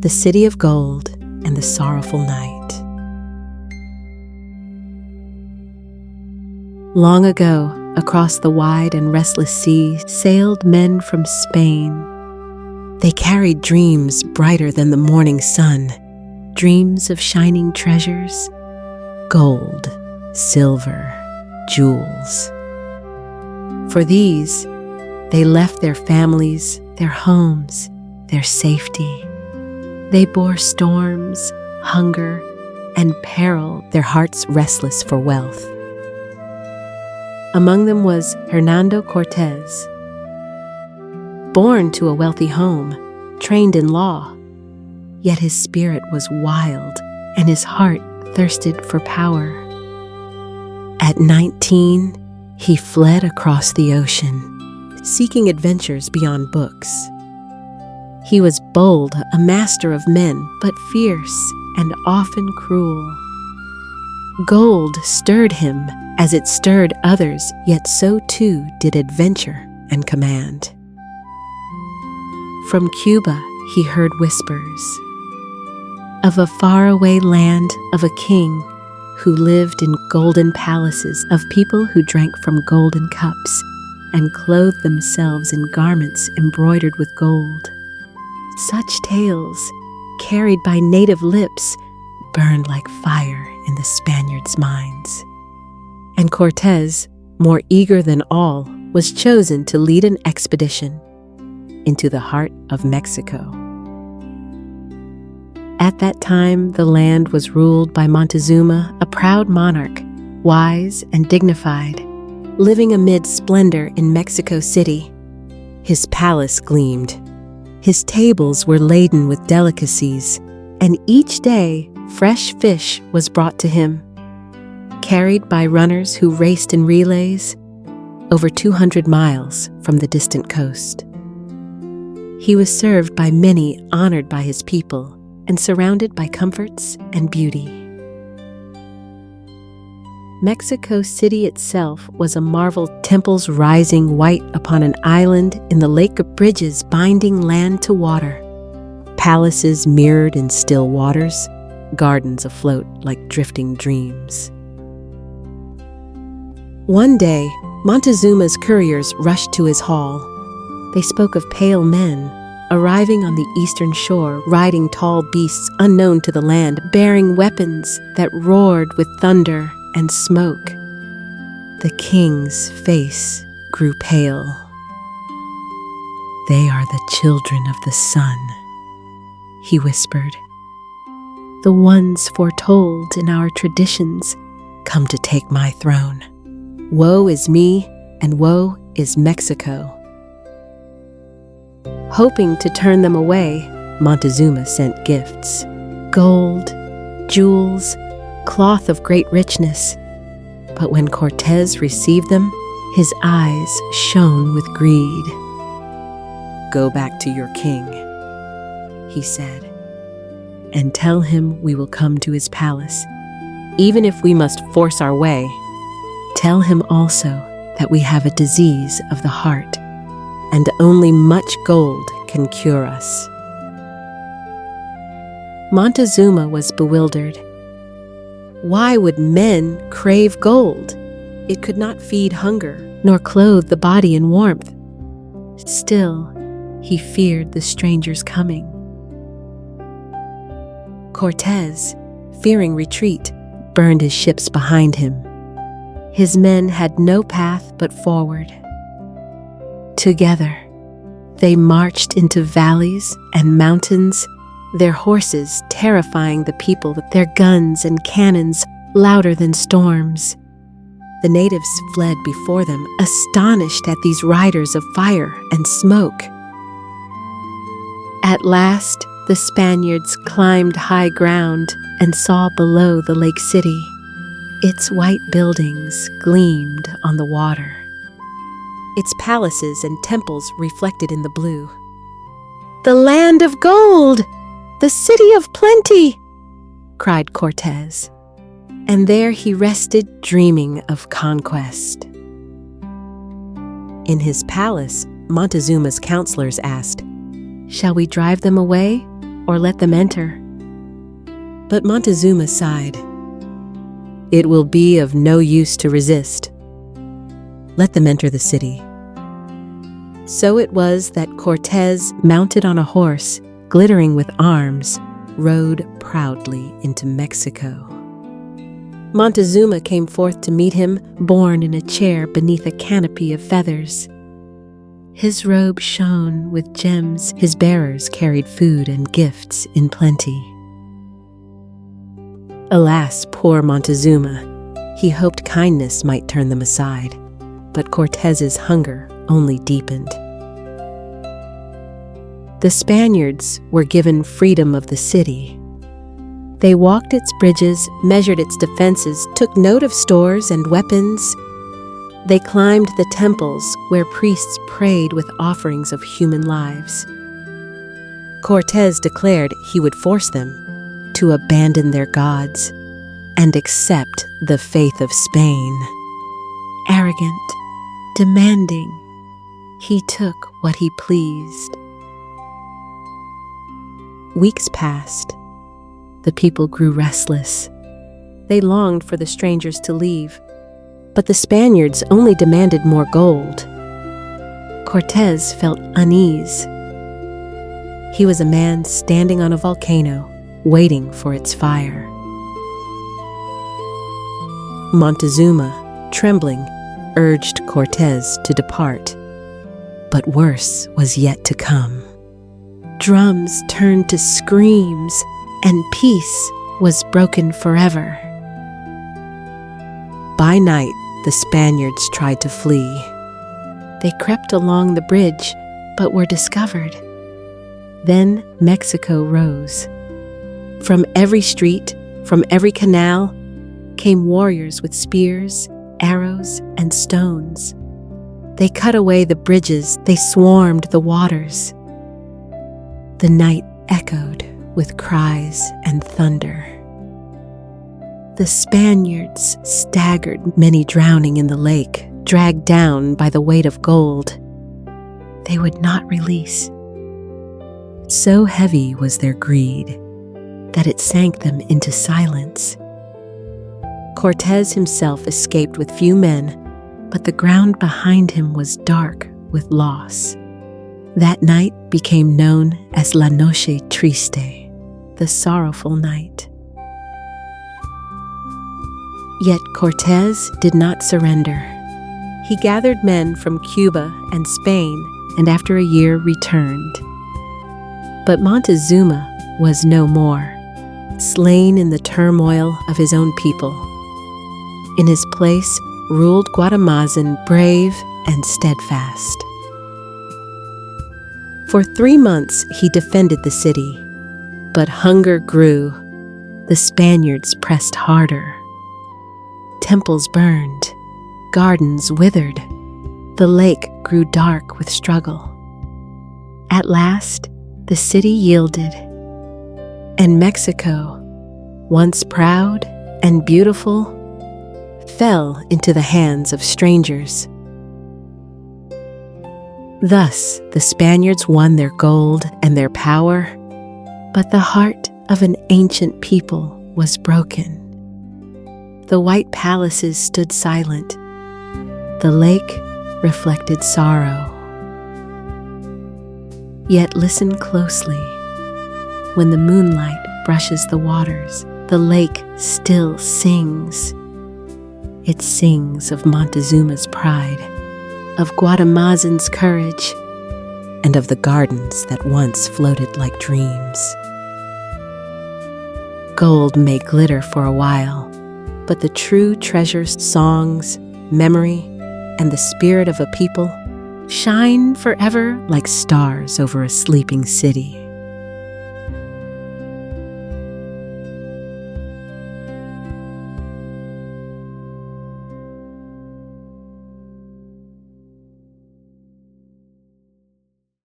The City of Gold and the Sorrowful Night. Long ago, across the wide and restless sea, sailed men from Spain. They carried dreams brighter than the morning sun, dreams of shining treasures, gold, silver, jewels. For these, they left their families, their homes, their safety. They bore storms, hunger, and peril, their hearts restless for wealth. Among them was Hernando Cortez. Born to a wealthy home, trained in law, yet his spirit was wild and his heart thirsted for power. At 19, he fled across the ocean, seeking adventures beyond books. He was bold, a master of men, but fierce and often cruel. Gold stirred him as it stirred others, yet so too did adventure and command. From Cuba he heard whispers of a faraway land of a king who lived in golden palaces, of people who drank from golden cups and clothed themselves in garments embroidered with gold. Such tales, carried by native lips, burned like fire in the Spaniards' minds. And Cortez, more eager than all, was chosen to lead an expedition into the heart of Mexico. At that time, the land was ruled by Montezuma, a proud monarch, wise and dignified, living amid splendor in Mexico City. His palace gleamed. His tables were laden with delicacies, and each day fresh fish was brought to him, carried by runners who raced in relays over 200 miles from the distant coast. He was served by many honored by his people and surrounded by comforts and beauty. Mexico City itself was a marvel, temples rising white upon an island in the lake of bridges binding land to water, palaces mirrored in still waters, gardens afloat like drifting dreams. One day, Montezuma's couriers rushed to his hall. They spoke of pale men arriving on the eastern shore, riding tall beasts unknown to the land, bearing weapons that roared with thunder and smoke. The king's face grew pale. "They are the children of the sun," he whispered. "The ones foretold in our traditions come to take my throne. Woe is me, and woe is Mexico." Hoping to turn them away, Montezuma sent gifts: gold, jewels, cloth of great richness. But when Cortez received them, his eyes shone with greed. "Go back to your king," he said, "and tell him we will come to his palace, even if we must force our way. Tell him also that we have a disease of the heart, and only much gold can cure us." Montezuma was bewildered. Why would men crave gold? It could not feed hunger, nor clothe the body in warmth. Still, he feared the stranger's coming. Cortez, fearing retreat, burned his ships behind him. His men had no path but forward. Together, they marched into valleys and mountains, their horses terrifying the people with their guns and cannons louder than storms. The natives fled before them, astonished at these riders of fire and smoke. At last, the Spaniards climbed high ground and saw below the lake city. Its white buildings gleamed on the water, its palaces and temples reflected in the blue. "The land of gold! The city of plenty!" cried Cortez. And there he rested, dreaming of conquest. In his palace, Montezuma's counselors asked, "Shall we drive them away or let them enter. But Montezuma sighed. It will be of no use to resist. Let them enter the city. So it was that Cortez, mounted on a horse, glittering with arms, rode proudly into Mexico. Montezuma came forth to meet him, borne in a chair beneath a canopy of feathers. His robe shone with gems, his bearers carried food and gifts in plenty. Alas, poor Montezuma! He hoped kindness might turn them aside, but Cortez's hunger only deepened. The Spaniards were given freedom of the city. They walked its bridges, measured its defenses, took note of stores and weapons. They climbed the temples where priests prayed with offerings of human lives. Cortez declared he would force them to abandon their gods and accept the faith of Spain. Arrogant, demanding, he took what he pleased. Weeks passed. The people grew restless. They longed for the strangers to leave, but the Spaniards only demanded more gold. Cortez felt unease. He was a man standing on a volcano, waiting for its fire. Montezuma, trembling, urged Cortez to depart, but worse was yet to come. Drums turned to screams, and peace was broken forever. By night, the Spaniards tried to flee. They crept along the bridge, but were discovered. Then Mexico rose. From every street, from every canal, came warriors with spears, arrows, and stones. They cut away the bridges, they swarmed the waters. The night echoed with cries and thunder. The Spaniards staggered, many drowning in the lake, dragged down by the weight of gold. They would not release. So heavy was their greed that it sank them into silence. Cortez himself escaped with few men, but the ground behind him was dark with loss. That night became known as La Noche Triste, the sorrowful night. Yet Cortez did not surrender. He gathered men from Cuba and Spain, and after a year returned. But Montezuma was no more, slain in the turmoil of his own people. In his place ruled Guatemazin, brave and steadfast. For 3 months he defended the city, but hunger grew. The Spaniards pressed harder. Temples burned, gardens withered, the lake grew dark with struggle. At last, the city yielded, and Mexico, once proud and beautiful, fell into the hands of strangers. Thus, the Spaniards won their gold and their power, but the heart of an ancient people was broken. The white palaces stood silent. The lake reflected sorrow. Yet listen closely. When the moonlight brushes the waters, the lake still sings. It sings of Montezuma's pride, of Guatemazin's courage, and of the gardens that once floated like dreams. Gold may glitter for a while, but the true treasures, songs, memory, and the spirit of a people shine forever like stars over a sleeping city.